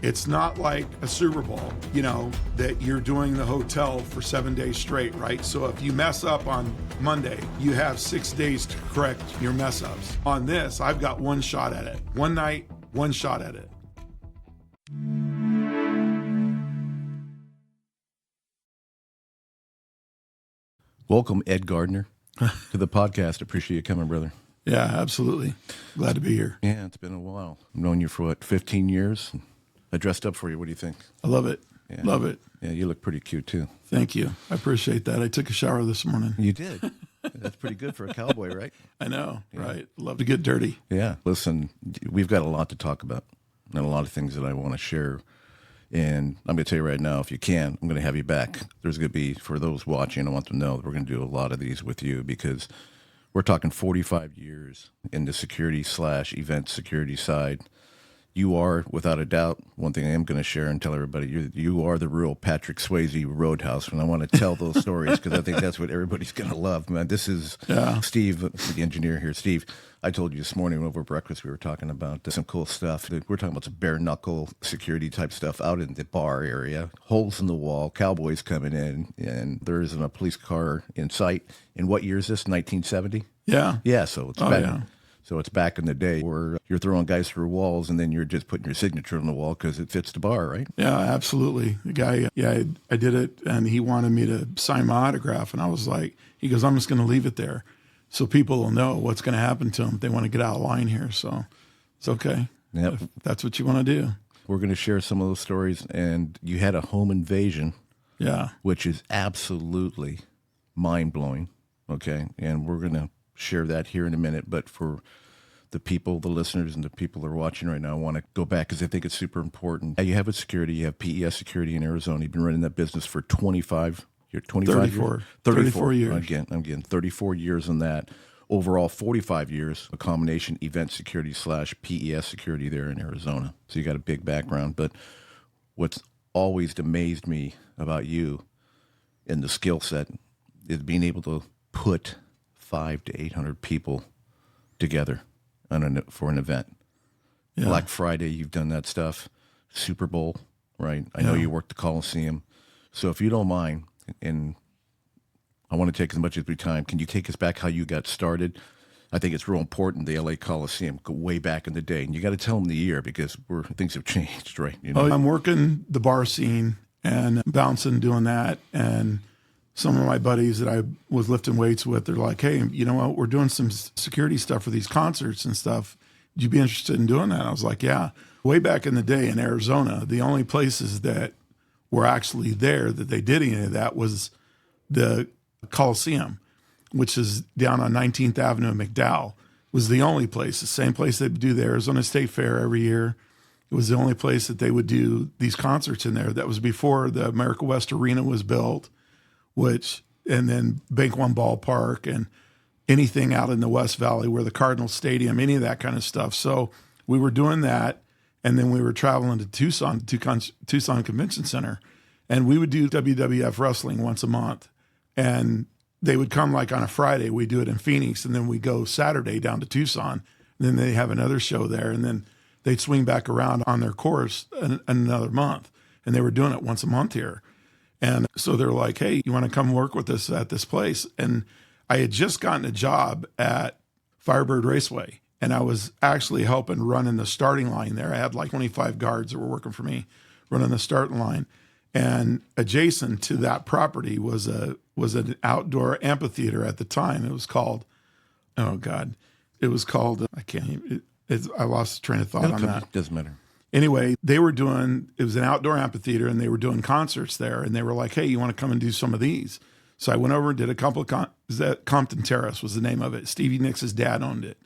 It's not like a Super Bowl, that you're doing the hotel for 7 days straight, right? So if you mess up on Monday, you have 6 days to correct your mess ups. On this, I've got one shot at it. One night, one shot at it. Welcome, Ed Garner, to the podcast. Appreciate you coming, brother. Yeah, absolutely. Glad to be here. Yeah, it's been a while. I've known you for, 15 years? I dressed up for you. What do you think? I love it. Yeah. Love it. Yeah, you look pretty cute, too. Thank you. I appreciate that. I took a shower this morning. You did? That's pretty good for a cowboy, right? I know, right? Love to get dirty. Yeah. Listen, we've got a lot to talk about and a lot of things that I want to share. And I'm going to tell you right now, if you can, I'm going to have you back. There's going to be, for those watching, I want them to know that we're going to do a lot of these with you because we're talking 45 years in the security/event security side. You are, without a doubt, one thing I am going to share and tell everybody, you are the real Patrick Swayze Roadhouse. And I want to tell those stories because I think that's what everybody's going to love, man. This is Steve, the engineer here. Steve, I told you this morning over breakfast, we were talking about some cool stuff. We're talking about some bare knuckle security type stuff out in the bar area, holes in the wall, cowboys coming in, and there isn't a police car in sight. In what year is this, 1970? Yeah. Yeah, so it's So it's back in the day where you're throwing guys through walls and then you're just putting your signature on the wall because it fits the bar, right? Yeah, absolutely. The guy, I did it, and he wanted me to sign my autograph, and I was like, he goes, I'm just going to leave it there so people will know what's going to happen to them if they want to get out of line here. So it's okay. Yep. If that's what you want to do. We're going to share some of those stories, and you had a home invasion, which is absolutely mind-blowing, okay? And we're going to share that here in a minute, but for the people, the listeners, and the people that are watching right now, I want to go back because I think it's super important. You have a security, you have PES Security in Arizona. You've been running that business for 34 years. Again, 34 years in that. Overall, 45 years, a combination event security / PES security there in Arizona. So you got a big background. But what's always amazed me about you and the skill set is being able to put 500 to 800 people together for an event. Yeah. Black Friday, you've done that stuff. Super Bowl, right? I know you worked the Coliseum. So if you don't mind, and I want to take as much as we time, can you take us back how you got started? I think it's real important, the LA Coliseum, go way back in the day. And you got to tell them the year because things have changed, right? I'm working the bar scene and bouncing, doing that. And some of my buddies that I was lifting weights with, they're like, hey, you know what? We're doing some security stuff for these concerts and stuff. Would you be interested in doing that? I was like, yeah. Way back in the day in Arizona, the only places that were actually there that they did any of that was the Coliseum, which is down on 19th Avenue in McDowell, was the only place, the same place they do the Arizona State Fair every year. It was the only place that they would do these concerts in there. That was before the America West Arena was built, and then Bank One Ballpark and anything out in the West Valley where the Cardinal Stadium, any of that kind of stuff. So we were doing that, and then we were traveling to Tucson Convention Center, and we would do WWF wrestling once a month. And they would come like on a Friday, we do it in Phoenix, and then we go Saturday down to Tucson, and then they have another show there, and then they'd swing back around on their course another month. And they were doing it once a month here. And so they're like, hey, you want to come work with us at this place? And I had just gotten a job at Firebird Raceway, and I was actually helping running the starting line there. I had like 25 guards that were working for me, running the starting line. And adjacent to that property was an outdoor amphitheater at the time. It was called, I lost train of thought on that. Doesn't matter. Anyway, it was an outdoor amphitheater, and they were doing concerts there, and they were like, hey, you want to come and do some of these? So I went over and did a couple of Compton Terrace was the name of it. Stevie Nicks' dad owned it.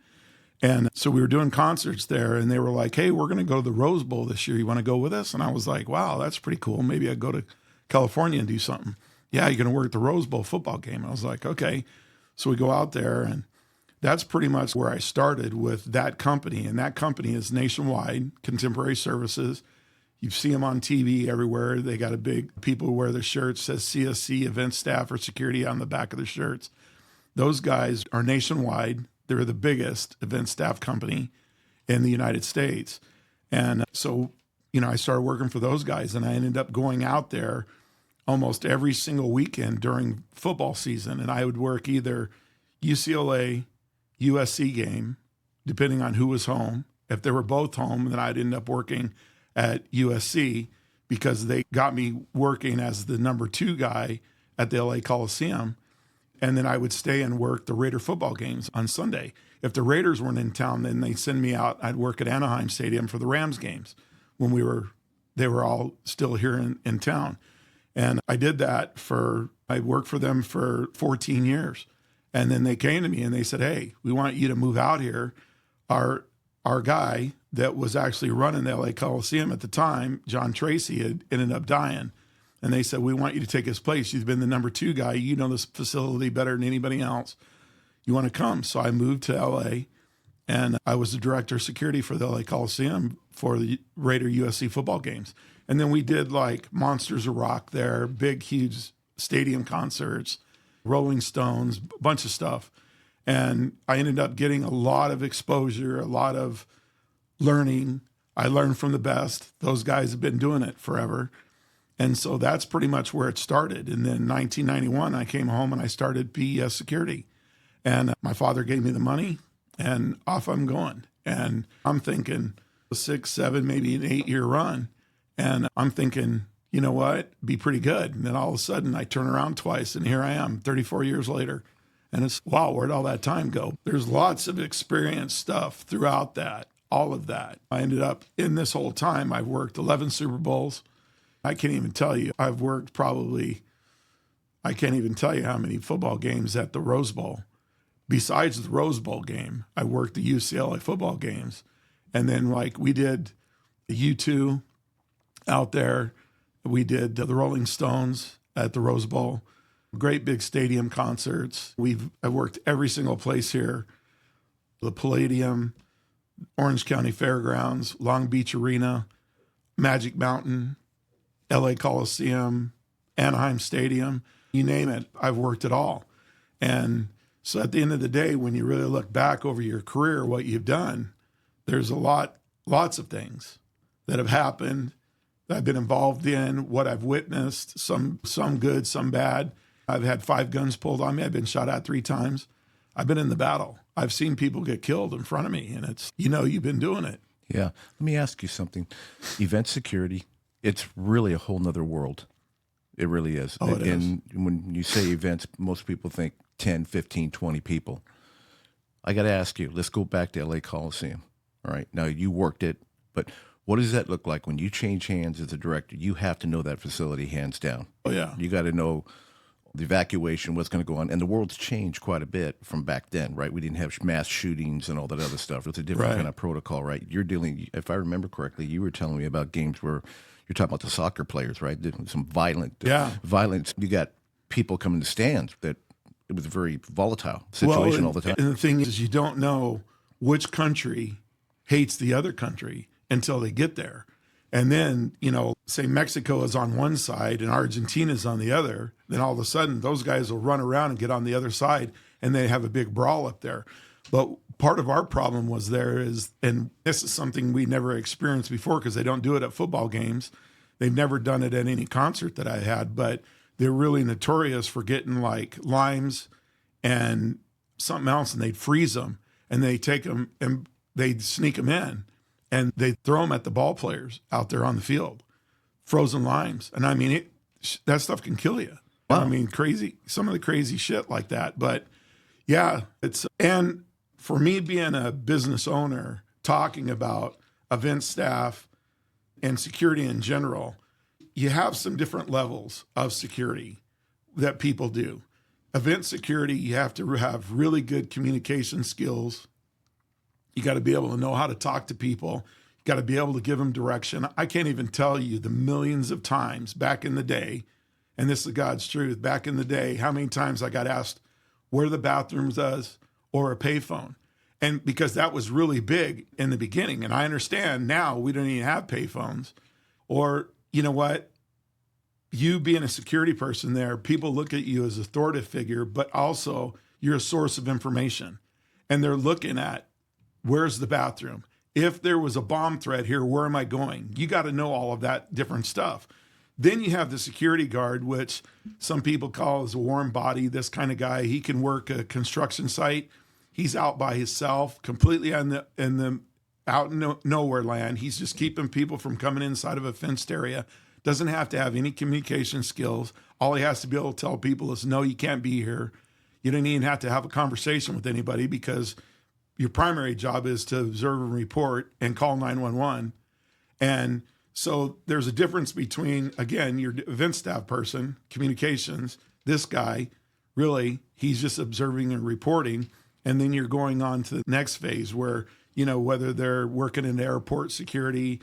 And so we were doing concerts there, and they were like, hey, we're going to go to the Rose Bowl this year. You want to go with us? And I was like, wow, that's pretty cool. Maybe I'd go to California and do something. Yeah, you're going to work at the Rose Bowl football game. And I was like, okay. So we go out there, and that's pretty much where I started with that company. And that company is nationwide, Contemporary Services. You see them on TV everywhere. They got a big, people who wear their shirts, says CSC, event staff or security on the back of their shirts. Those guys are nationwide. They're the biggest event staff company in the United States. And so I started working for those guys, and I ended up going out there almost every single weekend during football season. And I would work either UCLA, USC game, depending on who was home. If they were both home, then I'd end up working at USC because they got me working as the number 2 guy at the LA Coliseum. And then I would stay and work the Raider football games on Sunday. If the Raiders weren't in town, then they'd send me out. I'd work at Anaheim Stadium for the Rams games when they were all still here in town. And I did that I worked for them for 14 years. And then they came to me and they said, hey, we want you to move out here. Our guy that was actually running the LA Coliseum at the time, John Tracy, had ended up dying. And they said, we want you to take his place. You've been the number 2 guy. You know this facility better than anybody else. You want to come? So I moved to LA, and I was the director of security for the LA Coliseum for the Raider USC football games. And then we did like Monsters of Rock there, big, huge stadium concerts, Rolling Stones, a bunch of stuff. And I ended up getting a lot of exposure, a lot of learning. I learned from the best. Those guys have been doing it forever. And so that's pretty much where it started. And then in 1991, I came home and I started PES Security. And my father gave me the money, and off I'm going. And I'm thinking a 6, 7, maybe an 8-year run. And I'm thinking, you know what, be pretty good. And then all of a sudden I turn around twice, and here I am 34 years later. And it's, wow, where'd all that time go? There's lots of experience stuff throughout that, all of that. I ended up, in this whole time, I've worked 11 Super Bowls. I can't even tell you. I've worked I can't even tell you how many football games at the Rose Bowl. Besides the Rose Bowl game, I worked the UCLA football games. And then like we did the U2 out there. We did the Rolling Stones at the Rose Bowl. Great big stadium concerts. I've worked every single place here. The Palladium, Orange County Fairgrounds, Long Beach Arena, Magic Mountain, LA Coliseum, Anaheim Stadium, you name it, I've worked it all. And so at the end of the day, when you really look back over your career, what you've done, there's lots of things that have happened that I've been involved in, what I've witnessed, some good, some bad. I've had 5 guns pulled on me. I've been shot at 3 times. I've been in the battle. I've seen people get killed in front of me, and it's, you've been doing it. Yeah. Let me ask you something. Event security, it's really a whole nother world. It really is. Oh, it is. And when you say events, most people think 10, 15, 20 people. I got to ask you, let's go back to LA Coliseum. All right. Now, you worked it, but what does that look like when you change hands as a director? You have to know that facility hands down. Oh, yeah. You got to know the evacuation, what's going to go on. And the world's changed quite a bit from back then, right? We didn't have mass shootings and all that other stuff. It's a different kind of protocol, right? You're dealing, if I remember correctly, you were telling me about games where you're talking about the soccer players, right? Some violence. You got people coming to stands that it was a very volatile situation all the time. And the thing is, you don't know which country hates the other country until they get there. And then, say Mexico is on one side and Argentina is on the other, then all of a sudden those guys will run around and get on the other side and they have a big brawl up there. But part of our problem was and this is something we never experienced before because they don't do it at football games. They've never done it at any concert that I had, but they're really notorious for getting like limes and something else, and they'd freeze them and they take them and they'd sneak them in and they'd throw them at the ball players out there on the field, frozen limes. And I mean, that stuff can kill you. Wow. I mean, crazy, some of the crazy shit like that. But yeah, and for me being a business owner, talking about event staff and security in general, you have some different levels of security that people do. Event security, you have to have really good communication skills. You got to be able to know how to talk to people. You got to be able to give them direction. I can't even tell you the millions of times back in the day, and this is God's truth, back in the day, how many times I got asked where the bathrooms was or a payphone. And because that was really big in the beginning. And I understand now we don't even have payphones. Or, you know what? You being a security person there, people look at you as an authoritative figure, but also you're a source of information. And they're looking at, where's the bathroom? If there was a bomb threat here, where am I going? You got to know all of that different stuff. Then you have the security guard, which some people call as a warm body, this kind of guy. He can work a construction site. He's out by himself, completely in the out in nowhere land. He's just keeping people from coming inside of a fenced area. Doesn't have to have any communication skills. All he has to be able to tell people is, no, you can't be here. You don't even have to have a conversation with anybody, because your primary job is to observe and report and call 911. And so there's a difference between, again, your event staff person, communications, this guy, really, he's just observing and reporting. And then you're going on to the next phase where, whether they're working in airport security,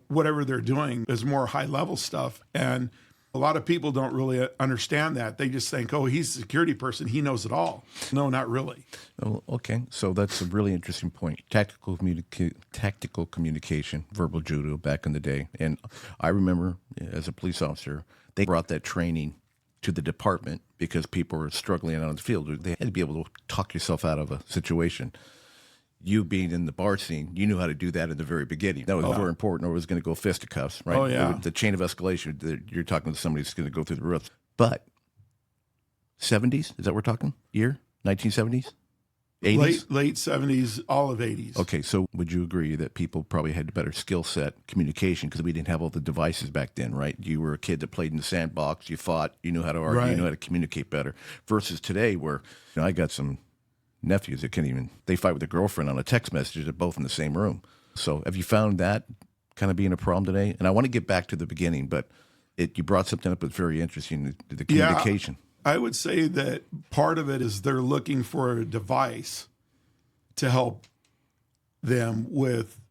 whatever they're doing is more high level stuff. And a lot of people don't really understand that. They just think, oh, he's a security person, he knows it all. No, not really. Oh, okay. So that's a really interesting point. Tactical communication, verbal judo back in the day. And I remember as a police officer, they brought that training to the department because people were struggling out on the field. They had to be able to talk yourself out of a situation. You being in the bar scene, you knew how to do that in the very beginning. That was very important, or it was going to go fisticuffs, right? Oh, yeah. The chain of escalation, you're talking to somebody who's going to go through the roof. But 70s, is that what we're talking? Year? 1970s? 80s? Late 70s, all of 80s. Okay, so would you agree that people probably had a better skill set, communication, because we didn't have all the devices back then, right? You were a kid that played in the sandbox, you fought, you knew how to argue, Right. you knew how to communicate better, versus today where I got some nephews that they fight with a girlfriend on a text message. They're both in the same room. So have you found that kind of being a problem today? And I want to get back to the beginning, but you brought something up that's very interesting, the communication. Yeah, I would say that part of it is they're looking for a device to help them with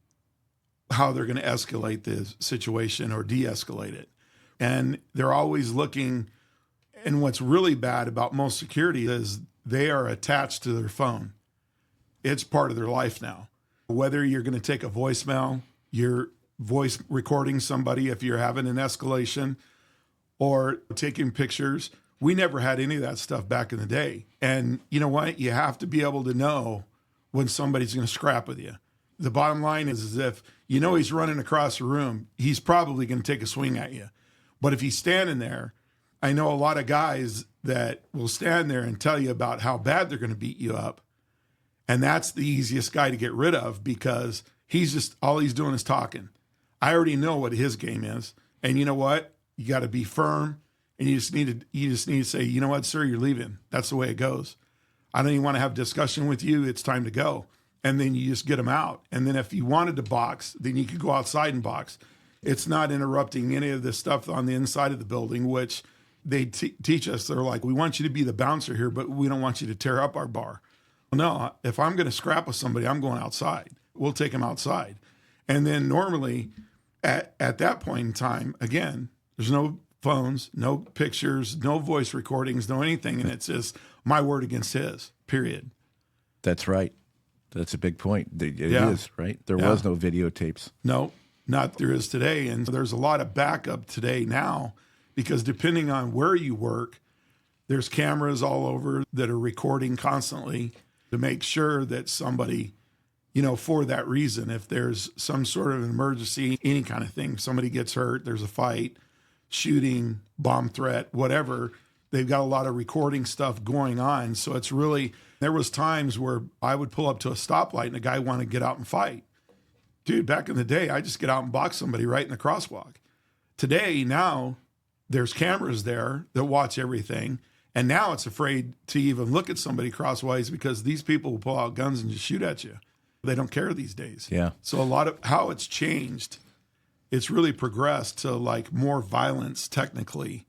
how they're going to escalate the situation or de-escalate it. And they're always looking, and what's really bad about most security is they are attached to their phone. It's part of their life now. Whether you're going to take a voicemail, your voice recording somebody if you're having an escalation, or taking pictures. We never had any of that stuff back in the day. And you know what? You have to be able to know when somebody's going to scrap with you. The bottom line is if he's running across the room, he's probably going to take a swing at you. But if he's standing there, I know a lot of guys that will stand there and tell you about how bad they're going to beat you up. And that's the easiest guy to get rid of, because all he's doing is talking. I already know what his game is. And you know what? You got to be firm, and you just need to say, you know what, sir, you're leaving. That's the way it goes. I don't even want to have a discussion with you. It's time to go. And then you just get them out. And then if you wanted to box, then you could go outside and box. It's not interrupting any of the stuff on the inside of the building, which they teach us. They're like, we want you to be the bouncer here, but we don't want you to tear up our bar. No, if I'm going to scrap with somebody, I'm going outside. We'll take them outside. And then normally at that point in time, again, there's no phones, no pictures, no voice recordings, no anything. And it's just my word against his, period. That's right. That's a big point. It is, right? There was no videotapes. No, not there is today. And there's a lot of backup today now, because depending on where you work, there's cameras all over that are recording constantly to make sure that somebody, for that reason, if there's some sort of an emergency, any kind of thing, somebody gets hurt, there's a fight, shooting, bomb threat, whatever, they've got a lot of recording stuff going on. So it's really, there was times where I would pull up to a stoplight and a guy wanted to get out and fight. Dude, back in the day, I just get out and box somebody right in the crosswalk. Today, now, there's cameras there that watch everything. And now it's afraid to even look at somebody crosswise, because these people will pull out guns and just shoot at you. They don't care these days. Yeah. So a lot of how it's changed, it's really progressed to like more violence technically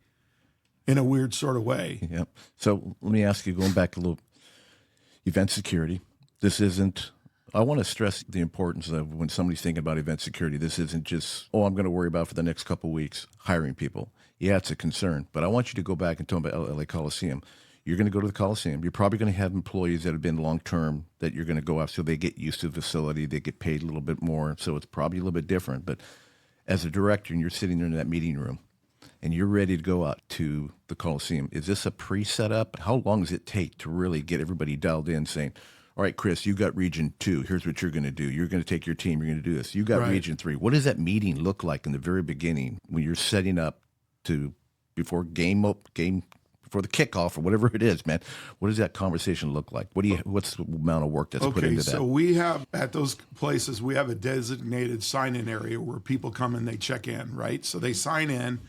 in a weird sort of way. Yep. So let me ask you, going back a little, event security. This isn't, I want to stress the importance of when somebody's thinking about event security, this isn't just, I'm going to worry about for the next couple of weeks hiring people. Yeah, it's a concern, but I want you to go back and tell them about LA Coliseum. You're going to go to the Coliseum. You're probably going to have employees that have been long-term that you're going to go after, so they get used to the facility. They get paid a little bit more, so it's probably a little bit different. But as a director, and you're sitting there in that meeting room, and you're ready to go out to the Coliseum, is this a pre-setup? How long does it take to really get everybody dialed in saying, all right, Chris, you got region 2. Here's what you're going to do. You're going to take your team. You're going to do this. You got region 3. What does that meeting look like in the very beginning when you're setting up before before the kickoff or whatever it is, man? What does that conversation look like? What's the amount of work that's put into that? So we have, at those places, we have a designated sign-in area where people come and they check in, right? So they sign in.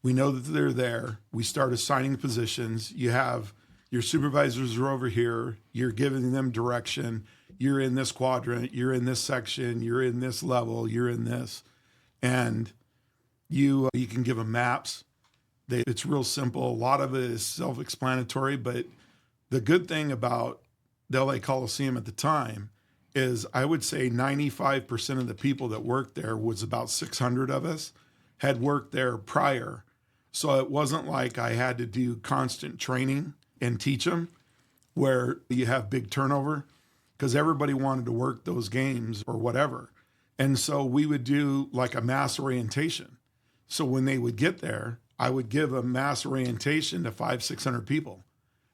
We know that they're there. We start assigning positions. You have your supervisors are over here. You're giving them direction. You're in this quadrant. You're in this section. You're in this level. You're in this. And you can give them maps. It's real simple. A lot of it is self-explanatory, but the good thing about the LA Coliseum at the time is I would say 95% of the people that worked there, was about 600 of us, had worked there prior. So it wasn't like I had to do constant training and teach them where you have big turnover, because everybody wanted to work those games or whatever. And so we would do like a mass orientation. So when they would get there, I would give a mass orientation to 500-600 people,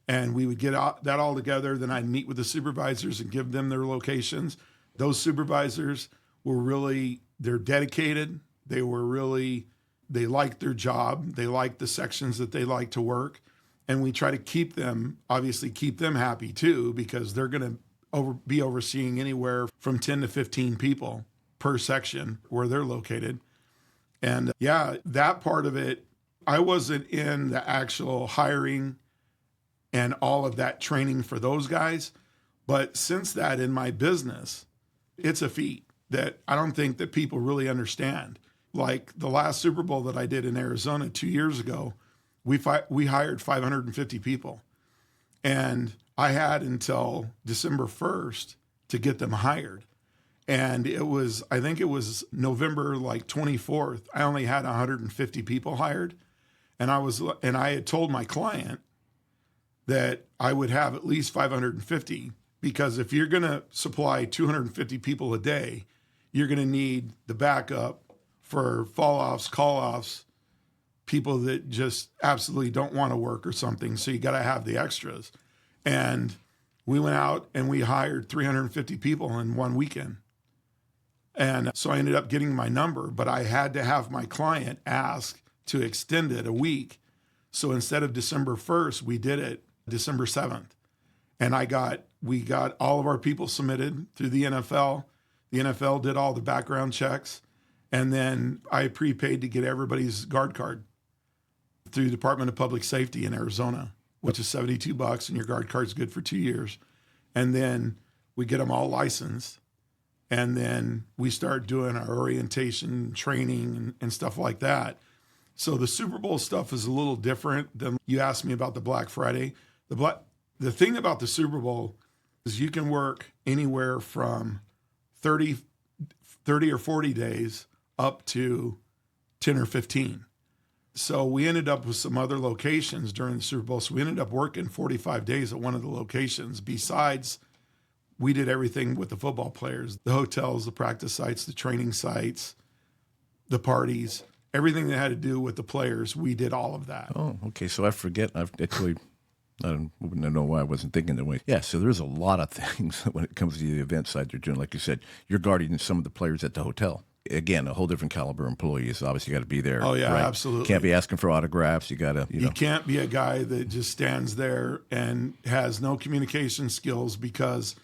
and we would get that all together. Then I'd meet with the supervisors and give them their locations. Those supervisors were they're dedicated. They liked their job. They liked the sections that they like to work. And we try to keep them happy too, because they're going to be overseeing anywhere from 10 to 15 people per section where they're located. And that part of it, I wasn't in the actual hiring and all of that training for those guys. But since that in my business, it's a feat that I don't think that people really understand. Like the last Super Bowl that I did in Arizona 2 years ago, we hired 550 people. And I had until December 1st to get them hired. And I think it was November 24th, I only had 150 people hired. And I had told my client that I would have at least 550, because if you're going to supply 250 people a day, you're going to need the backup for fall-offs, call-offs, people that just absolutely don't want to work or something. So you got to have the extras. And we went out and we hired 350 people in one weekend. And so I ended up getting my number, but I had to have my client ask to extend it a week. So instead of December 1st, we did it December 7th. And we got all of our people submitted through the NFL. The NFL did all the background checks. And then I prepaid to get everybody's guard card through the Department of Public Safety in Arizona, which is $72, and your guard card's good for 2 years. And then we get them all licensed. And then we start doing our orientation training and stuff like that. So the Super Bowl stuff is a little different than you asked me about the Black Friday. The thing about the Super Bowl is you can work anywhere from 30 or 40 days up to 10 or 15. So we ended up with some other locations during the Super Bowl. So we ended up working 45 days at one of the locations. Besides, we did everything with the football players, the hotels, the practice sites, the training sites, the parties. Everything that had to do with the players, we did all of that. Oh, okay. So I forget. I don't know why I wasn't thinking that way. Yeah, so there's a lot of things when it comes to the event side you're doing. Like you said, you're guarding some of the players at the hotel. Again, a whole different caliber employees. Obviously, got to be there. Oh, yeah, right? Absolutely. Can't be asking for autographs. You got to, You can't be a guy that just stands there and has no communication skills, because,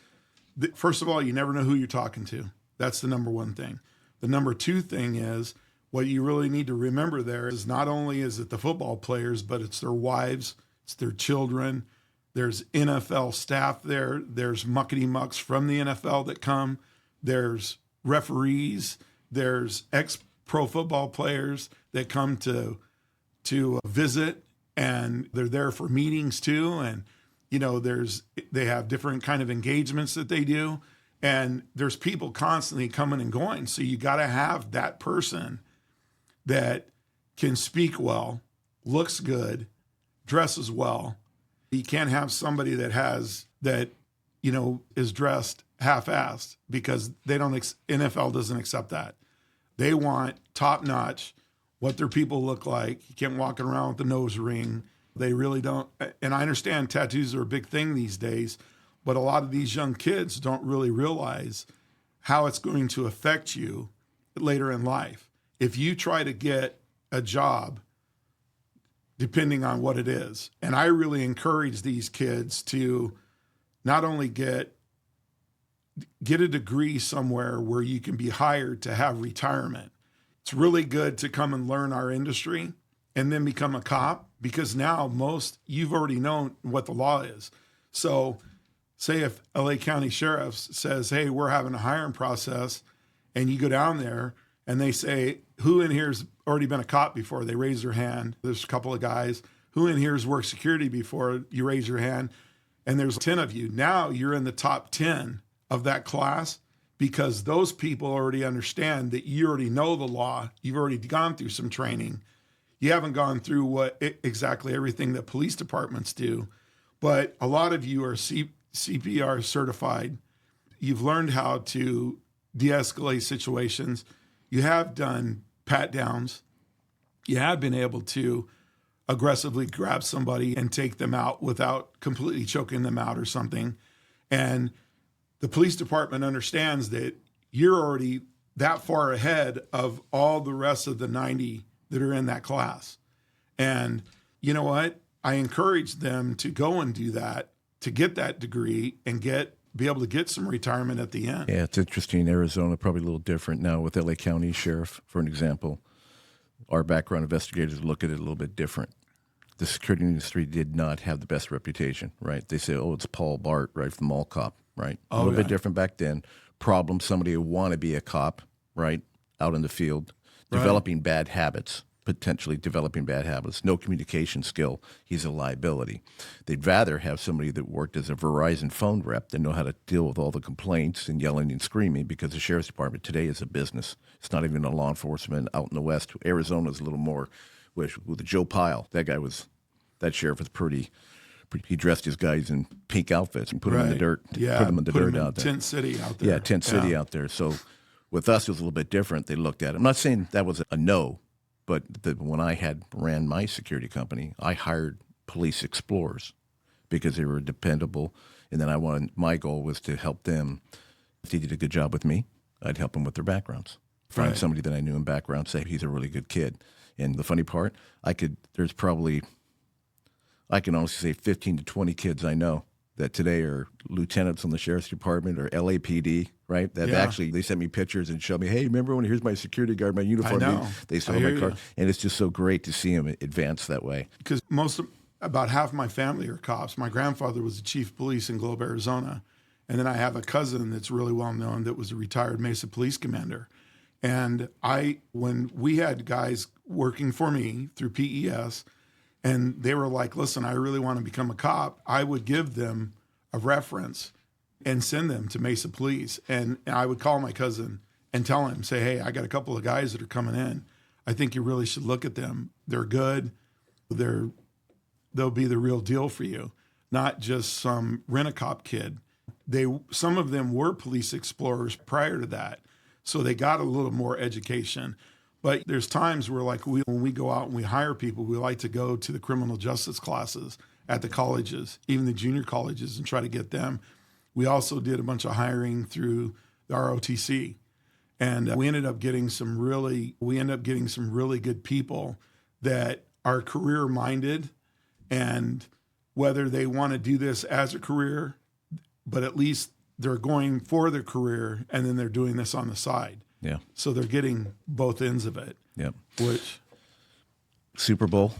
first of all, you never know who you're talking to. That's the number one thing. The number two thing is, what you really need to remember there is not only is it the football players, but it's their wives, it's their children. There's NFL staff there. There's muckety-mucks from the NFL that come. There's referees. There's ex-pro football players that come to visit, and they're there for meetings too. And, they have different kind of engagements that they do. And there's people constantly coming and going. So you got to have that person that can speak well, looks good, dresses well. You can't have somebody that is dressed half-assed, because NFL doesn't accept that. They want top-notch, what their people look like. You can't walk around with the nose ring. They really don't. And I understand tattoos are a big thing these days, But a lot of these young kids don't really realize how it's going to affect you later in life. If you try to get a job, depending on what it is, and I really encourage these kids to not only get a degree somewhere where you can be hired to have retirement. It's really good to come and learn our industry and then become a cop, because now you've already known what the law is. So say if LA County Sheriff's says, hey, we're having a hiring process, and you go down there and they say, who in here's already been a cop before? They raise their hand. There's a couple of guys. Who in here's worked security before? You raise your hand. And there's 10 of you. Now you're in the top 10 of that class, because those people already understand that you already know the law. You've already gone through some training. You haven't gone through exactly everything that police departments do, but a lot of you are CPR certified. You've learned how to de-escalate situations. You have done pat downs. You have been able to aggressively grab somebody and take them out without completely choking them out or something. And the police department understands that you're already that far ahead of all the rest of the 90 that are in that class. And you know what? I encourage them to go and do that, to get that degree and be able to get some retirement at the end. Yeah, it's interesting. Arizona, probably a little different now with LA County Sheriff, for an example. Our background investigators look at it a little bit different. The security industry did not have the best reputation, right? They say, oh, it's Paul Bart, right, from Mall Cop, right? A little bit different back then. Problem, somebody who want to be a cop, right, out in the field, developing bad habits, potentially developing bad habits, no communication skill, he's a liability. They'd rather have somebody that worked as a Verizon phone rep that know how to deal with all the complaints and yelling and screaming, because the sheriff's department today is a business. It's not even a law enforcement out in the West. Arizona's a little more, with Joe Pyle, that sheriff was pretty. He dressed his guys in pink outfits and put them in the dirt. Yeah, put them in the dirt out there. Tent City out there. Yeah, Tent City out there. So with us, it was a little bit different. They looked at it. I'm not saying that was a no, but when I ran my security company, I hired police explorers because they were dependable. And then my goal was to help them. If they did a good job with me, I'd help them with their backgrounds. Find somebody that I knew in background, say he's a really good kid. And the funny part, I can honestly say 15 to 20 kids I know that today are lieutenants on the sheriff's department or LAPD, right? That actually, they sent me pictures and showed me, hey, remember here's my security guard, my uniform. I know. They saw my car. And it's just so great to see them advance that way. Because about half my family are cops. My grandfather was the chief of police in Globe, Arizona. And then I have a cousin that's really well known that was a retired Mesa police commander. And when we had guys working for me through PES, and they were like, listen, I really want to become a cop, I would give them a reference and send them to Mesa Police. And I would call my cousin and tell him, say, hey, I got a couple of guys that are coming in. I think you really should look at them. They're good. They'll be the real deal for you, not just some rent-a-cop kid. Some of them were police explorers prior to that, so they got a little more education. But there's times where, like, when we go out and we hire people, we like to go to the criminal justice classes at the colleges, even the junior colleges, and try to get them. We also did a bunch of hiring through the ROTC, and we ended up getting some really good people that are career minded, and whether they want to do this as a career, but at least they're going for their career, and then they're doing this on the side. Yeah. So they're getting both ends of it. Yep. Which Super Bowl,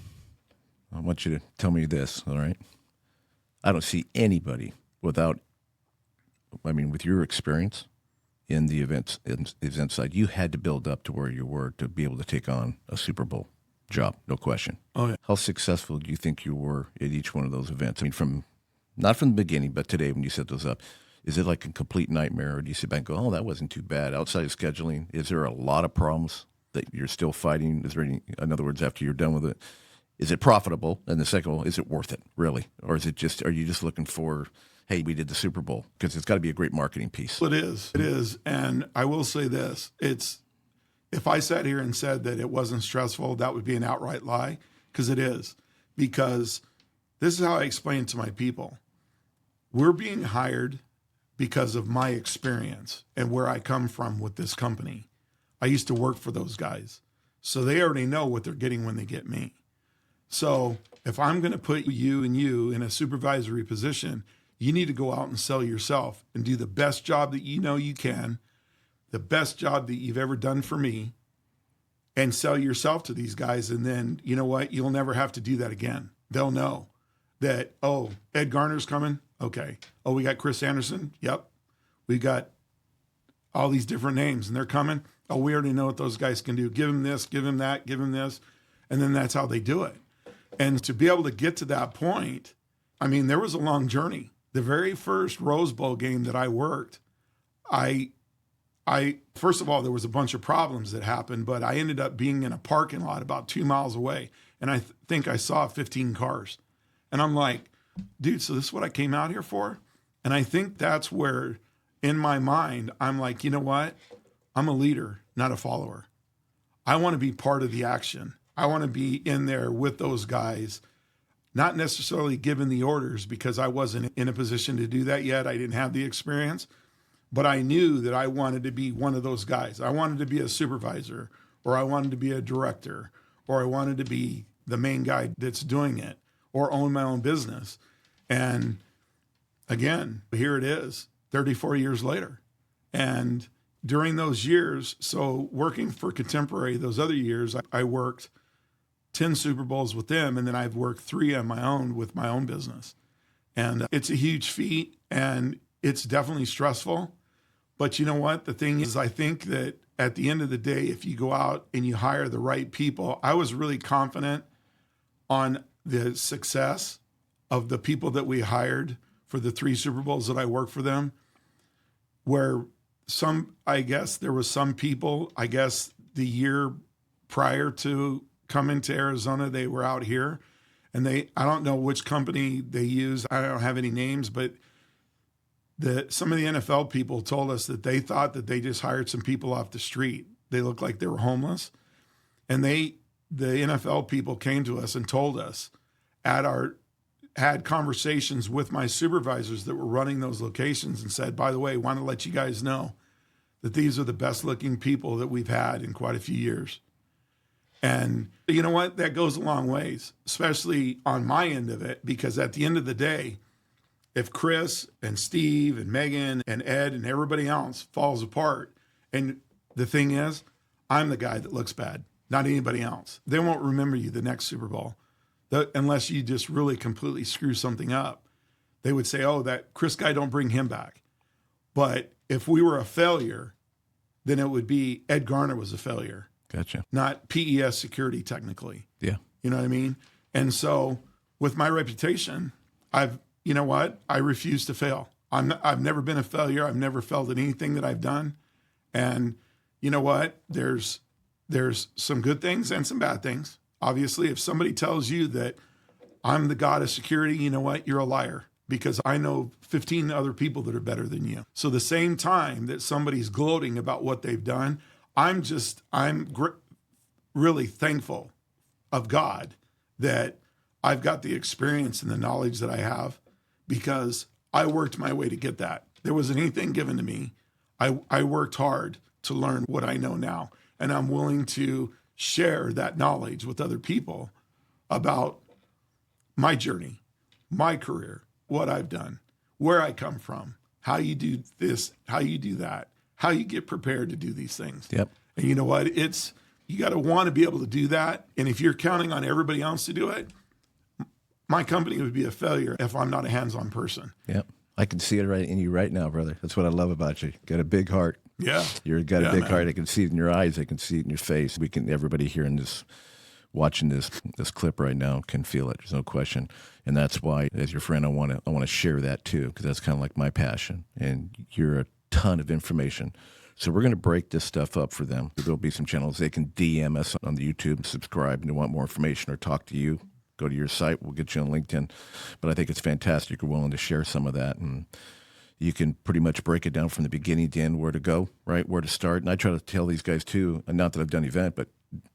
I want you to tell me this, all right? I don't see anybody with your experience in the event side, you had to build up to where you were to be able to take on a Super Bowl job, no question. Oh, yeah. How successful do you think you were at each one of those events? I mean, not from the beginning, but today when you set those up. Is it like a complete nightmare, or do you sit back and go, oh, that wasn't too bad? Outside of scheduling, is there a lot of problems that you're still fighting? Is there any, in other words, after you're done with it, is it profitable? And the second one, is it worth it, really? Or are you just looking for, hey, we did the Super Bowl? Because it's got to be a great marketing piece. It is. And I will say this, if I sat here and said that it wasn't stressful, that would be an outright lie, because it is. Because this is how I explain it to my people. we're being hired because of my experience and where I come from with this company. I used to work for those guys. So they already know what they're getting when they get me. So if I'm going to put you in a supervisory position, you need to go out and sell yourself and do the best job that you know you can, the best job that you've ever done for me, and sell yourself to these guys. And then, you know what? You'll never have to do that again. They'll know that, oh, Ed Garner's coming. Okay. Oh, we got Chris Anderson. Yep. We got all these different names and they're coming. Oh, we already know what those guys can do. Give him this, give him that, give him this. And then that's how they do it. And to be able to get to that point, I mean, there was a long journey. The very first Rose Bowl game that I worked, I first of all, there was a bunch of problems that happened, but I ended up being in a parking lot about 2 miles away. And I think I saw 15 cars. And I'm like, dude, so this is what I came out here for? And I think that's where, in my mind, I'm like, you know what? I'm a leader, not a follower. I want to be part of the action. I want to be in there with those guys, not necessarily giving the orders because I wasn't in a position to do that yet. I didn't have the experience, but I knew that I wanted to be one of those guys. I wanted to be a supervisor, or I wanted to be a director, or I wanted to be the main guy that's doing it, or own my own business. And again, here it is, 34 years later. And during those years, so working for Contemporary, those other years, I worked 10 Super Bowls with them, and then I've worked 3 on my own with my own business. And it's a huge feat, and it's definitely stressful. But you know what? The thing is, I think that at the end of the day, if you go out and you hire the right people, I was really confident on the success of the people that we hired for the 3 Super Bowls that I worked for them, where I guess there was some people, I guess the year prior to coming to Arizona, they were out here and I don't know which company they used. I don't have any names, but some of the NFL people told us that they thought that they just hired some people off the street. They looked like they were homeless. And the NFL people came to us and told us had conversations with my supervisors that were running those locations and said, by the way, want to let you guys know that these are the best looking people that we've had in quite a few years. And you know what? That goes a long ways, especially on my end of it, because at the end of the day, if Chris and Steve and Megan and Ed and everybody else falls apart, and the thing is, I'm the guy that looks bad, not anybody else. They won't remember you the next Super Bowl unless you just really completely screw something up. They would say, oh, that Chris guy, don't bring him back. But if we were a failure, then it would be Ed Garner was a failure. Gotcha. Not PES Security, technically. Yeah. You know what I mean? And so with my reputation, you know what? I refuse to fail. I've never been a failure. I've never failed at anything that I've done. And you know what? There's some good things and some bad things. Obviously, if somebody tells you that I'm the god of security, you know what? You're a liar, because I know 15 other people that are better than you. So the same time that somebody's gloating about what they've done, I'm really thankful of God that I've got the experience and the knowledge that I have, because I worked my way to get that. There wasn't anything given to me. I worked hard to learn what I know now, and I'm willing to share that knowledge with other people about my journey, my career, what I've done, where I come from, how you do this, how you do that, how you get prepared to do these things. Yep. And you know what? You got to want to be able to do that. And if you're counting on everybody else to do it, my company would be a failure if I'm not a hands-on person. Yep. I can see it right in you right now, brother. That's what I love about you. Got a big heart. Yeah. You've got a big heart. I can see it in your eyes. I can see it in your face. Everybody hearing this, watching this clip right now can feel it. There's no question. And that's why, as your friend, I want to share that too, because that's kind of like my passion. And you're a ton of information. So we're going to break this stuff up for them. There'll be some channels. They can DM us on the YouTube, subscribe, and they want more information or talk to you. Go to your site. We'll get you on LinkedIn. But I think it's fantastic you're willing to share some of that. And you can pretty much break it down from the beginning to end, where to go, right? Where to start. And I try to tell these guys too, and not that I've done event, but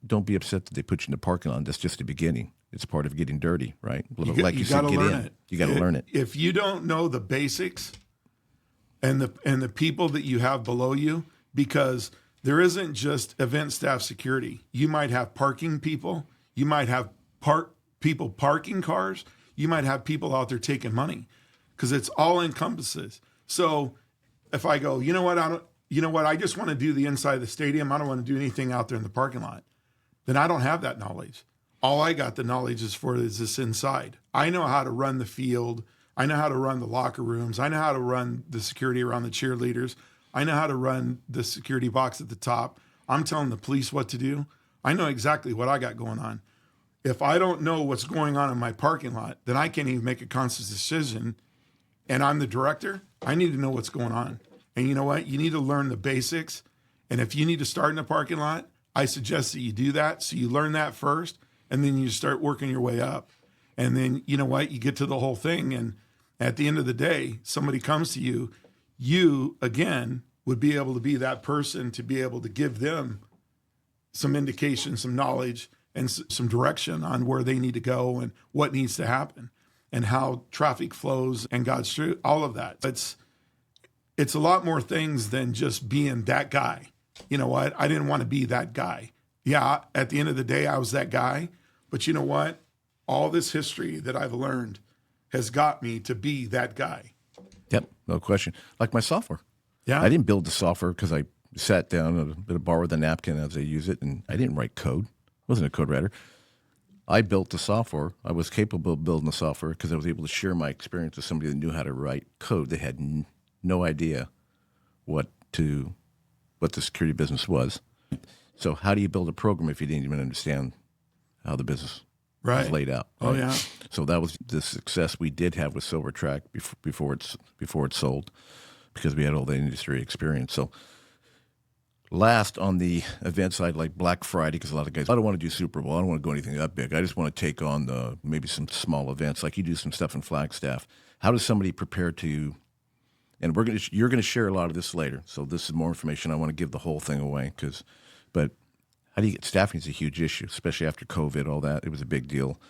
don't be upset that they put you in the parking lot. That's just the beginning. It's part of getting dirty, right? You got to learn it. You got to learn it. If you don't know the basics and the people that you have below you, because there isn't just event staff security. You might have parking people. You might have people parking cars. You might have people out there taking money, because it's all encompasses. So if I go, you know what, I just want to do the inside of the stadium. I don't want to do anything out there in the parking lot. Then I don't have that knowledge. All I got the knowledge is this inside. I know how to run the field. I know how to run the locker rooms. I know how to run the security around the cheerleaders. I know how to run the security box at the top. I'm telling the police what to do. I know exactly what I got going on. If I don't know what's going on in my parking lot, then I can't even make a conscious decision. And I'm the director. I need to know what's going on. And you know what? You need to learn the basics. And if you need to start in the parking lot, I suggest that you do that. So you learn that first, and then you start working your way up. And then, you know what? You get to the whole thing. And at the end of the day, somebody comes to you, you, again, would be able to be that person to be able to give them some indication, some knowledge, and some direction on where they need to go and what needs to happen and how traffic flows and God's truth, all of that. It's a lot more things than just being that guy. You know what? I didn't want to be that guy. Yeah, at the end of the day, I was that guy. But you know what? All this history that I've learned has got me to be that guy. Yep, no question. Like my software. Yeah. I didn't build the software because I sat down and borrowed the napkin as I use it, and I didn't write code. I wasn't a code writer. I built the software. I was capable of building the software because I was able to share my experience with somebody that knew how to write code. They had no idea what the security business was. So how do you build a program if you didn't even understand how the business was laid out? Right? Oh, yeah. So that was the success we did have with Silvertrack before it sold, because we had all the industry experience. So last on the event side, like Black Friday, because a lot of guys, I don't want to do Super Bowl. I don't want to go anything that big. I just want to take on maybe some small events. Like you do some stuff in Flagstaff. How does somebody prepare to? And you're going to share a lot of this later. So this is more information. I want to give the whole thing away but how do you get staffing is a huge issue, especially after COVID, all that. It was a big deal.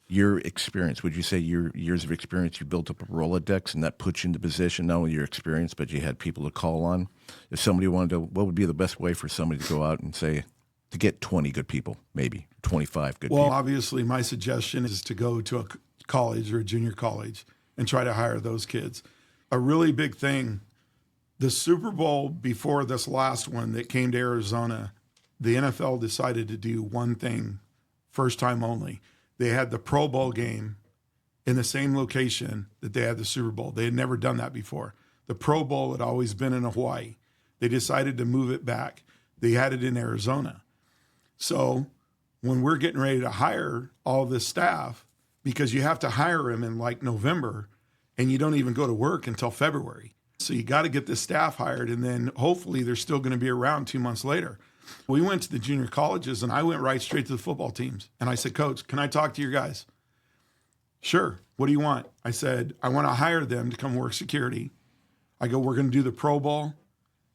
Your experience, would you say your years of experience, you built up a Rolodex and that puts you into position, not only your experience, but you had people to call on? If somebody wanted to, what would be the best way for somebody to go out and say, to get 20 good people, maybe 25 good people? Well, obviously my suggestion is to go to a college or a junior college and try to hire those kids. A really big thing, the Super Bowl before this last one that came to Arizona, the NFL decided to do one thing, first time only. They had the Pro Bowl game in the same location that they had the Super Bowl. They had never done that before. The Pro Bowl had always been in Hawaii. They decided to move it back. They had it in Arizona. So when we're getting ready to hire all this staff, because you have to hire them in like November, and you don't even go to work until February. So you got to get this staff hired, and then hopefully they're still going to be around 2 months later. We went to the junior colleges, and I went right straight to the football teams. And I said, Coach, can I talk to your guys? Sure. What do you want? I said, I want to hire them to come work security. I go, we're going to do the Pro Bowl,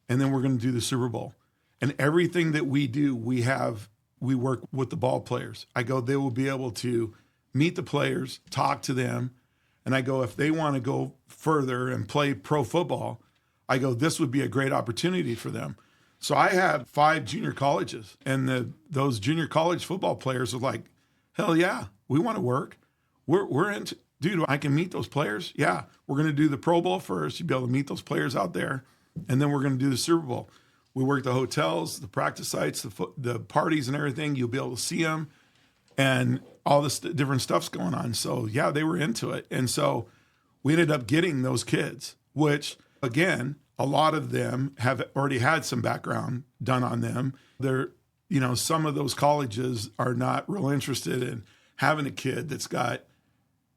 and then we're going to do the Super Bowl. And everything that we do, we work with the ball players. I go, they will be able to meet the players, talk to them. And I go, if they want to go further and play pro football, I go, this would be a great opportunity for them. So I had 5 junior colleges, and those junior college football players are like, hell yeah, we want to work. We're into, dude, I can meet those players. Yeah, we're going to do the Pro Bowl first. You'll be able to meet those players out there, and then we're going to do the Super Bowl. We work the hotels, the practice sites, the parties and everything. You'll be able to see them, and all this different stuff's going on. So yeah, they were into it. And so we ended up getting those kids, which again, a lot of them have already had some background done on them. They're, some of those colleges are not real interested in having a kid that's got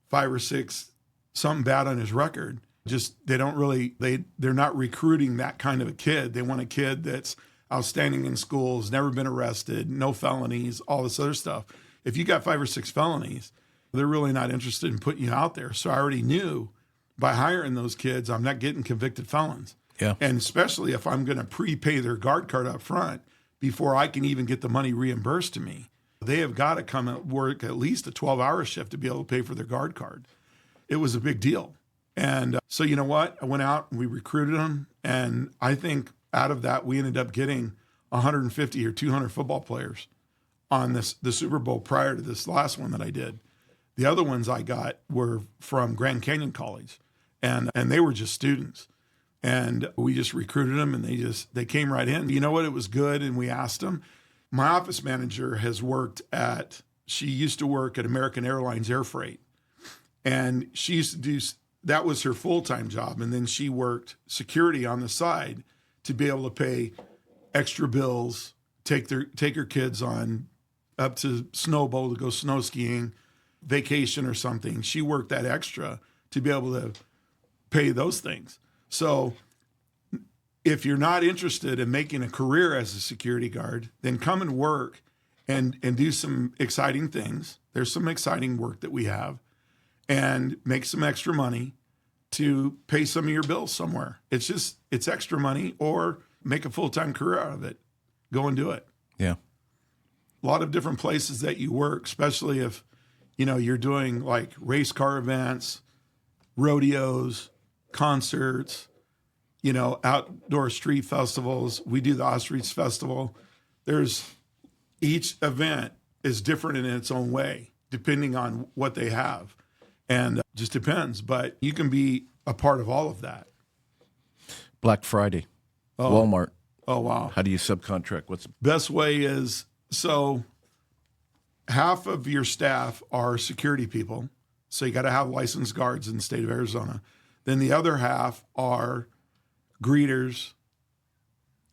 5 or 6, something bad on his record. Just, they're not recruiting that kind of a kid. They want a kid that's outstanding in school, has never been arrested, no felonies, all this other stuff. If you got 5 or 6 felonies, they're really not interested in putting you out there. So I already knew by hiring those kids, I'm not getting convicted felons. Yeah. And especially if I'm going to prepay their guard card up front before I can even get the money reimbursed to me. They have got to come and work at least a 12-hour shift to be able to pay for their guard card. It was a big deal. And so you know what? I went out and we recruited them. And I think out of that, we ended up getting 150 or 200 football players on the Super Bowl prior to this last one that I did. The other ones I got were from Grand Canyon College, and they were just students. And we just recruited them, and they came right in. You know what? It was good, and we asked them. My office manager she used to work at American Airlines Air Freight, and she used to that was her full-time job, and then she worked security on the side to be able to pay extra bills, take her kids on up to Snowbowl to go snow skiing, vacation or something. She worked that extra to be able to pay those things. So if you're not interested in making a career as a security guard, then come and work and do some exciting things. There's some exciting work that we have, and make some extra money to pay some of your bills somewhere. It's extra money, or make a full-time career out of it. Go and do it. Yeah. A lot of different places that you work, especially if, you're doing like race car events, rodeos, concerts, outdoor street festivals. We do the Ostrich Festival. Each event is different in its own way, depending on what they have. And just depends, but you can be a part of all of that. Black Friday, Walmart. Oh, wow. How do you subcontract? What's best way is, so half of your staff are security people. So you got to have licensed guards in the state of Arizona. Then the other half are greeters,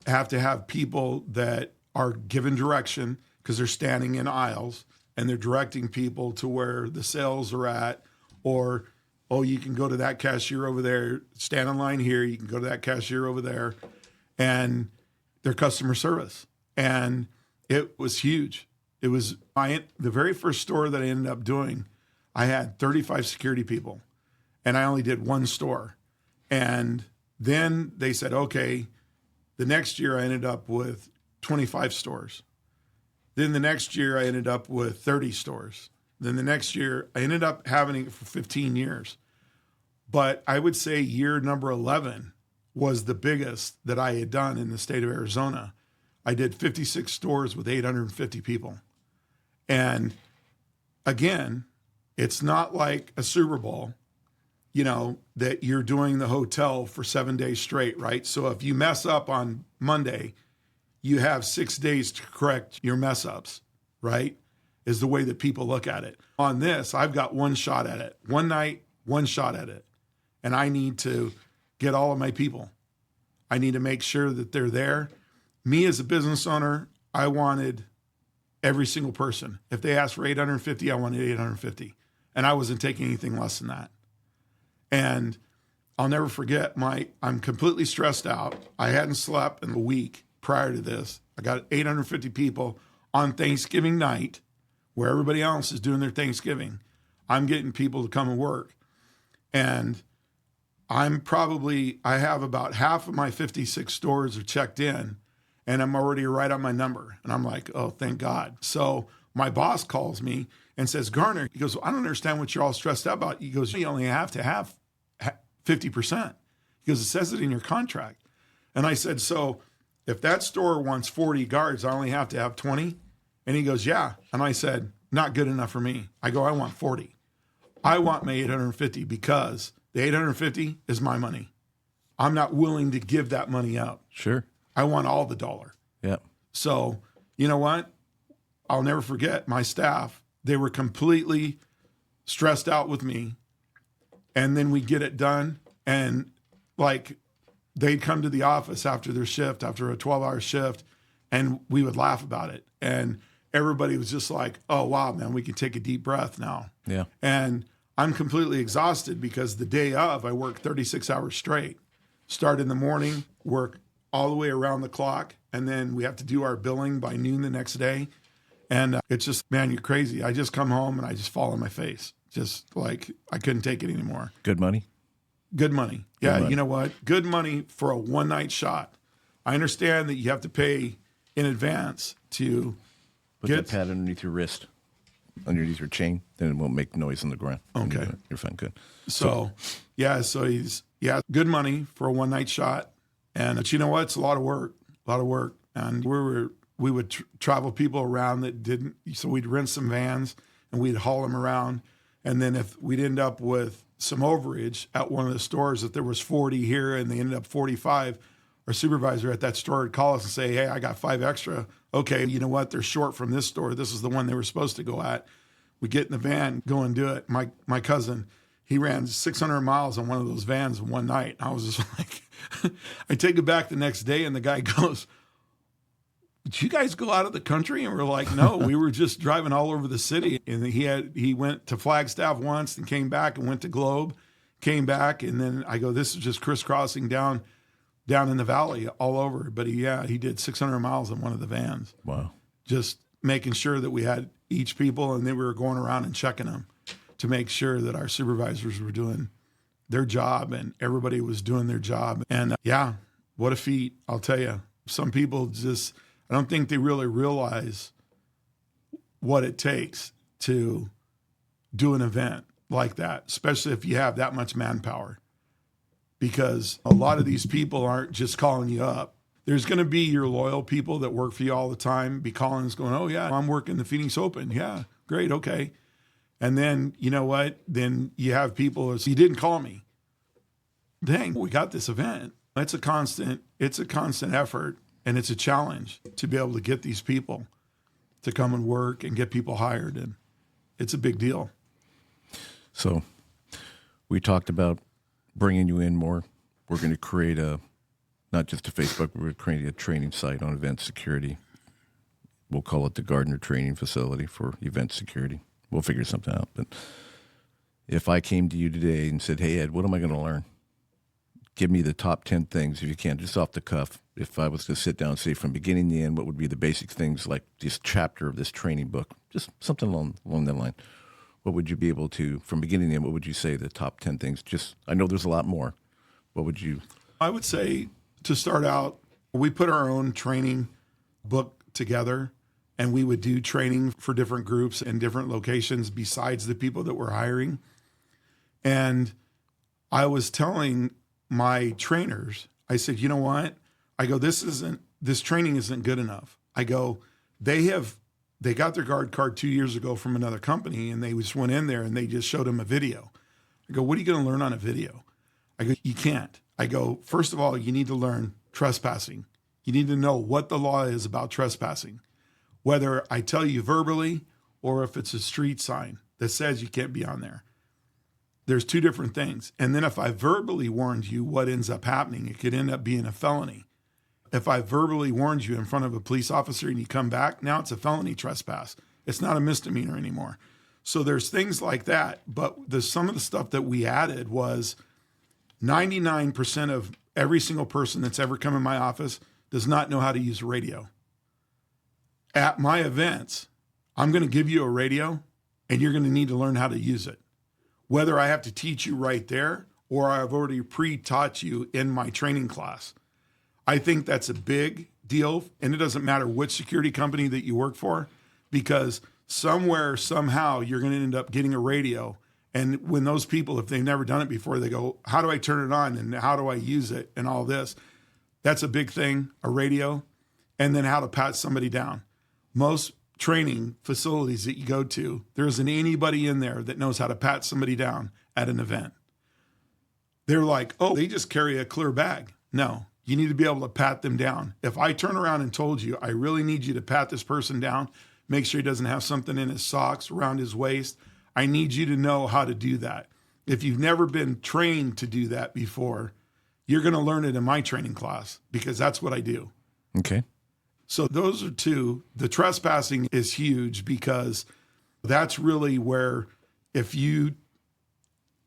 have to have people that are given direction because they're standing in aisles and they're directing people to where the sales are at, or, you can go to that cashier over there, stand in line here, you can go to that cashier over there, and their customer service. And it was huge. It was the very first store that I ended up doing, I had 35 security people, and I only did one store. And then they said, okay, the next year I ended up with 25 stores. Then the next year I ended up with 30 stores. Then the next year I ended up having it for 15 years. But I would say year number 11 was the biggest that I had done in the state of Arizona. I did 56 stores with 850 people. And again, it's not like a Super Bowl, that you're doing the hotel for 7 days straight, right? So if you mess up on Monday, you have 6 days to correct your mess ups, right? Is the way that people look at it. On this, I've got one shot at it. One night, one shot at it. And I need to get all of my people. I need to make sure that they're there. Me as a business owner, I wanted every single person. If they asked for 850, I wanted 850. And I wasn't taking anything less than that. And I'll never forget I'm completely stressed out. I hadn't slept in a week prior to this. I got 850 people on Thanksgiving night, where everybody else is doing their Thanksgiving. I'm getting people to come and work. And I have about half of my 56 stores are checked in, and I'm already right on my number. And I'm like, oh, thank God. So my boss calls me and says, Garner, he goes, I don't understand what you're all stressed out about. He goes, you only have to have 50%. He goes, it says it in your contract. And I said, so if that store wants 40 guards, I only have to have 20? And he goes, yeah. And I said, not good enough for me. I go, I want 40. I want my 850 because the 850 is my money. I'm not willing to give that money out. Sure. I want all the dollar. Yeah. So, you know what? I'll never forget my staff. They were completely stressed out with me. And then we get it done. And like they'd come to the office after their shift, after a 12-hour shift, and we would laugh about it. And everybody was just like, oh, wow, man, we can take a deep breath now. Yeah. And I'm completely exhausted because the day of, I work 36 hours straight. Start in the morning, work all the way around the clock, and then we have to do our billing by noon the next day. And it's just, man, you're crazy. I just come home and I just fall on my face. Just like I couldn't take it anymore. Good money? Good money. Yeah, Good money. You know what? Good money for a one-night shot. I understand that you have to pay in advance to Put that pad underneath your wrist, underneath your chain, then it won't make noise on the ground. Okay. You're fine, good. So he's good money for a one-night shot. But you know what? It's a lot of work. And we would travel people around that didn't, so we'd rent some vans and we'd haul them around. And then if we'd end up with some overage at one of the stores, that there was 40 here and they ended up 45, our supervisor at that store would call us and say, hey, I got 5 extra. Okay, you know what? They're short from this store. This is the one they were supposed to go at. We get in the van, go and do it. My cousin, he ran 600 miles on one of those vans in one night. I was just like, I take it back the next day and the guy goes, did you guys go out of the country? And we're like, no, we were just driving all over the city. And he went to Flagstaff once and came back and went to Globe, came back. And then I go, this is just crisscrossing down in the valley all over. But he did 600 miles in one of the vans. Wow. Just making sure that we had each people and then we were going around and checking them to make sure that our supervisors were doing their job and everybody was doing their job. And what a feat, I'll tell you. Some people just, I don't think they really realize what it takes to do an event like that, especially if you have that much manpower. Because a lot of these people aren't just calling you up. There's going to be your loyal people that work for you all the time, be calling us going, oh, yeah, I'm working the Phoenix Open. Yeah, great, okay. And then, you know what? Then you have people who say, you didn't call me. Dang, we got this event. It's a constant effort, and it's a challenge to be able to get these people to come and work and get people hired. And it's a big deal. So we talked about bringing you in more. We're going to create not just a Facebook, we're going to create a training site on event security. We'll call it the Garner Training Facility for event security. We'll figure something out. But if I came to you today and said, hey, Ed, what am I going to learn? Give me the top 10 things, if you can, just off the cuff. If I was to sit down and say from beginning to end, what would be the basic things like this chapter of this training book? Just something along that line. What would you be able to, from beginning to end, what would you say the top 10 things? Just, I know there's a lot more. What would you? I would say to start out, we put our own training book together and we would do training for different groups and different locations besides the people that we're hiring. And I was telling my trainers, I said, you know what? I go, this training isn't good enough. I go, they got their guard card 2 years ago from another company and they just went in there and they just showed them a video. I go, what are you going to learn on a video? I go, you can't. I go, first of all, you need to learn trespassing. You need to know what the law is about trespassing, whether I tell you verbally or if it's a street sign that says you can't be on there. There's two different things. And then if I verbally warned you, what ends up happening, it could end up being a felony. If I verbally warned you in front of a police officer and you come back, now it's a felony trespass. It's not a misdemeanor anymore. So there's things like that. But some of the stuff that we added was 99% of every single person that's ever come in my office does not know how to use a radio. At my events, I'm going to give you a radio and you're going to need to learn how to use it. Whether I have to teach you right there or I've already pre-taught you in my training class. I think that's a big deal. And it doesn't matter which security company that you work for, because somewhere, somehow, you're going to end up getting a radio. And when those people, if they've never done it before, they go, how do I turn it on? And how do I use it? And all this. That's a big thing, a radio. And then how to pat somebody down. Most training facilities that you go to, there isn't anybody in there that knows how to pat somebody down at an event. They're like, oh, they just carry a clear bag. No, you need to be able to pat them down. If I turn around and told you, I really need you to pat this person down, make sure he doesn't have something in his socks, around his waist, I need you to know how to do that. If you've never been trained to do that before, you're going to learn it in my training class because that's what I do. Okay. So those are two. The trespassing is huge because that's really where, if you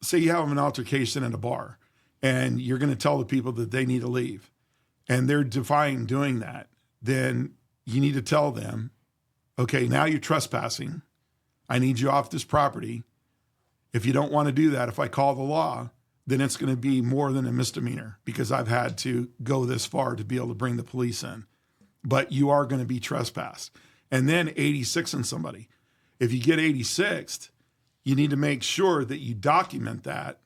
say you have an altercation at a bar and you're going to tell the people that they need to leave and they're defying doing that, then you need to tell them, okay, now you're trespassing. I need you off this property. If you don't want to do that, if I call the law, then it's going to be more than a misdemeanor because I've had to go this far to be able to bring the police in. but you are going to be trespassed. And then 86 on somebody. If you get 86'd, you need to make sure that you document that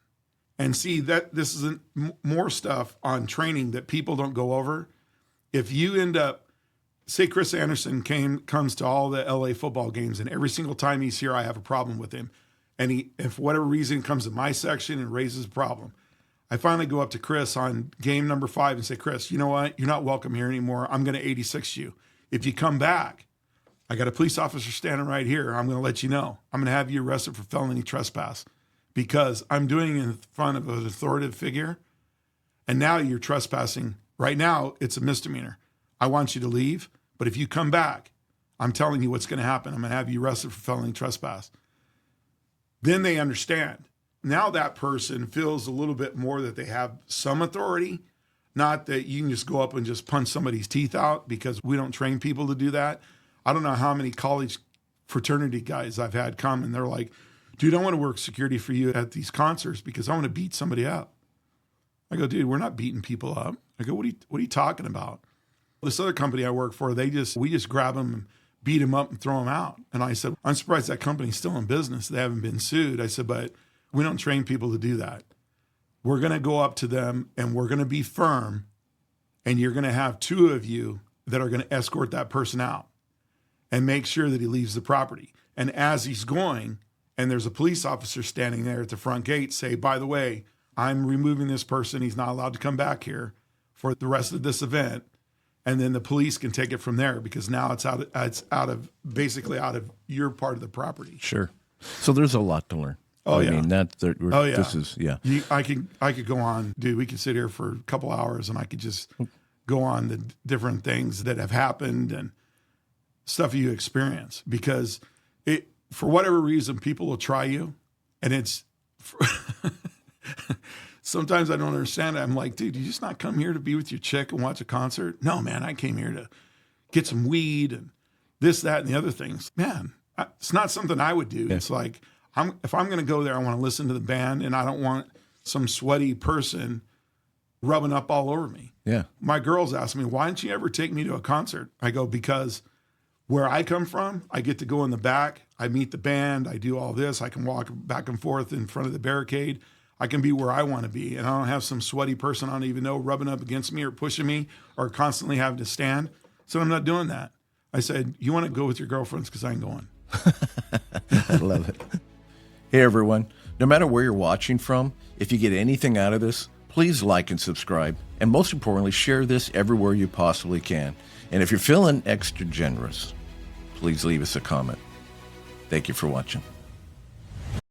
and see that this is more stuff on training that people don't go over. If you end up, say Chris Anderson comes to all the LA football games, and every single time he's here, I have a problem with him. And if for whatever reason comes to my section and raises a problem, I finally go up to Chris on game number 5 and say, Chris, you know what? You're not welcome here anymore. I'm going to 86 you. If you come back, I got a police officer standing right here. I'm going to let you know. I'm going to have you arrested for felony trespass because I'm doing it in front of an authoritative figure. And now you're trespassing. Right now, it's a misdemeanor. I want you to leave. But if you come back, I'm telling you what's going to happen. I'm going to have you arrested for felony trespass. Then they understand. Now that person feels a little bit more that they have some authority, not that you can just go up and just punch somebody's teeth out, because we don't train people to do that. I don't know how many college fraternity guys I've had come and they're like, dude, I want to work security for you at these concerts because I want to beat somebody up. I go, dude, we're not beating people up. I go, what are you talking about? This other company I work for, we just grab them and beat them up and throw them out. And I said, I'm surprised that company's still in business. They haven't been sued. I said, but we don't train people to do that. We're going to go up to them and we're going to be firm. And you're going to have 2 of you that are going to escort that person out and make sure that he leaves the property. And as he's going, and there's a police officer standing there at the front gate, say, by the way, I'm removing this person. He's not allowed to come back here for the rest of this event. And then the police can take it from there, because now it's basically out of your part of the property. Sure. So there's a lot to learn. Oh, I yeah. mean, this is. I could go on, dude. We could sit here for a couple hours and I could just go on the different things that have happened and stuff you experience, because for whatever reason, people will try you, and it's sometimes I don't understand it. I'm like, dude, you just not come here to be with your chick and watch a concert? No, man, I came here to get some weed and this, that, and the other things. Man, it's not something I would do. Yeah. It's like, if I'm going to go there, I want to listen to the band, and I don't want some sweaty person rubbing up all over me. Yeah. My girls ask me, why didn't you ever take me to a concert? I go, because where I come from, I get to go in the back. I meet the band. I do all this. I can walk back and forth in front of the barricade. I can be where I want to be. And I don't have some sweaty person I don't even know rubbing up against me or pushing me or constantly having to stand. So I'm not doing that. I said, you want to go with your girlfriends? Because I ain't going. I love it. Hey, everyone. No matter where you're watching from, if you get anything out of this, please like and subscribe. And most importantly, share this everywhere you possibly can. And if you're feeling extra generous, please leave us a comment. Thank you for watching.